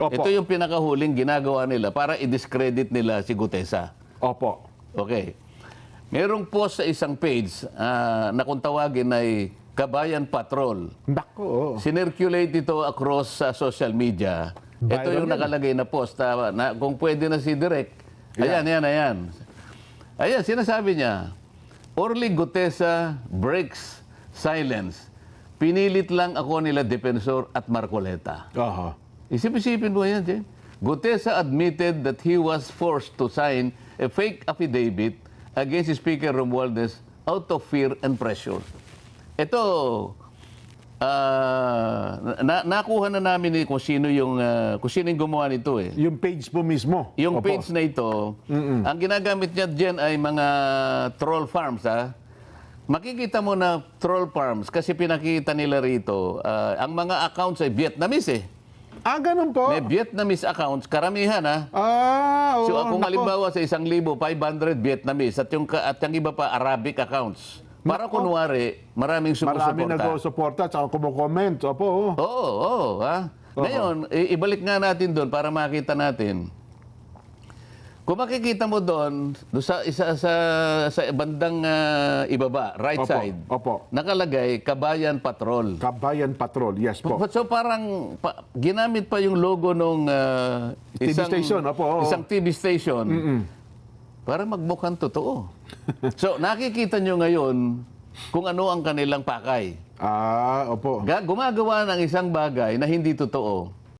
Opo. Ito yung pinakahuling ginagawa nila para i-discredit nila si Gutesa. Opo. Okay. Merong post sa isang page na kung tawagin ay Kabayan Patrol. Naku, oo. Sinirculate ito across sa social media. Ito Viral yung yan. nakalagay na post na kung pwede na si Direk. Ayan, ayan. Ayan, sinasabi niya, Orly Gutesa breaks silence. Pinilit lang ako nila Defensor at Marcoleta. Aha. Isip-isipin mo yan, Jen. Gutesa admitted that he was forced to sign a fake affidavit against Speaker Romualdez out of fear and pressure. Ito, nakuha na namin kung sino yung gumawa nito eh. Yung page po mismo. Yung Opo. page na ito, ang ginagamit niya dyan ay mga troll farms, ha? Makikita mo na troll farms kasi pinakita nila rito, ang mga accounts ay Vietnamese eh. Ganun po? May Vietnamese accounts, karamihan ha. Oo. So kung Nako. halimbawa sa 1,500 Vietnamese at yung iba pa Arabic accounts, para kunwari maraming sumusuporta. Maraming nag-suporta at comment. Opo. Oo, ha. Ngayon, ibalik nga natin doon para makita natin. Kung makikita mo doon sa bandang ibaba, right Opo, side, opo. nakalagay Kabayan Patrol. Kabayan Patrol. Yes po. So parang ginamit pa yung logo nung TV station, opo, oo. isang TV station para magmukhang totoo. So nakikita nyo ngayon kung ano ang kanilang pakay. Opo. Gumagawa ng isang bagay na hindi totoo.